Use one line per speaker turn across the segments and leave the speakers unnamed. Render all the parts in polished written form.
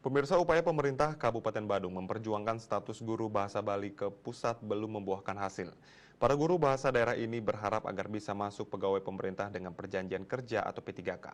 Pemirsa, upaya pemerintah Kabupaten Badung memperjuangkan status guru bahasa Bali ke pusat belum membuahkan hasil. Para guru bahasa daerah ini berharap agar bisa masuk pegawai pemerintah dengan perjanjian kerja atau P3K.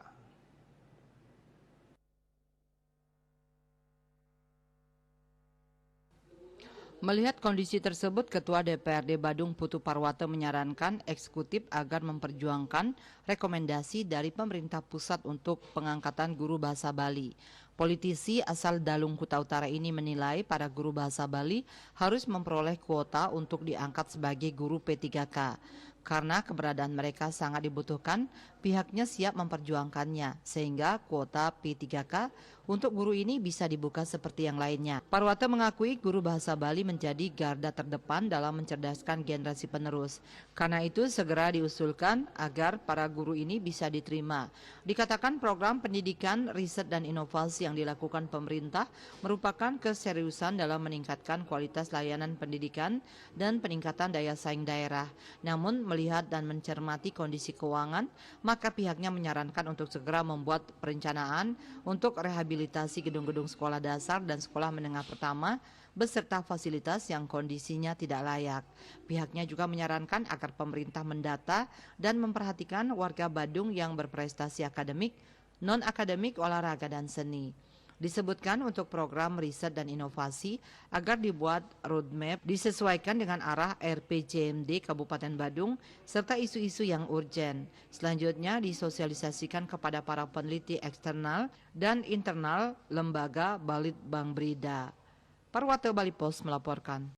Melihat kondisi tersebut, Ketua DPRD Badung Putu Parwata menyarankan eksekutif agar memperjuangkan rekomendasi dari pemerintah pusat untuk pengangkatan guru bahasa Bali. Politisi asal Dalung Kuta Utara ini menilai para guru bahasa Bali harus memperoleh kuota untuk diangkat sebagai guru P3K. Karena keberadaan mereka sangat dibutuhkan, pihaknya siap memperjuangkannya sehingga kuota P3K untuk guru ini bisa dibuka seperti yang lainnya. Parwata mengakui guru bahasa Bali menjadi garda terdepan dalam mencerdaskan generasi penerus. Karena itu segera diusulkan agar para guru ini bisa diterima. Dikatakan program pendidikan, riset dan inovasi yang dilakukan pemerintah merupakan keseriusan dalam meningkatkan kualitas layanan pendidikan dan peningkatan daya saing daerah. Namun melihat dan mencermati kondisi keuangan, maka pihaknya menyarankan untuk segera membuat perencanaan untuk rehabilitasi gedung-gedung sekolah dasar dan sekolah menengah pertama beserta fasilitas yang kondisinya tidak layak. Pihaknya juga menyarankan agar pemerintah mendata dan memperhatikan warga Badung yang berprestasi akademik, non-akademik, olahraga dan seni. Disebutkan untuk program riset dan inovasi agar dibuat roadmap disesuaikan dengan arah RPJMD Kabupaten Badung serta isu-isu yang urgen. Selanjutnya disosialisasikan kepada para peneliti eksternal dan internal lembaga Balitbang Brida. Parwata Bali Pos melaporkan.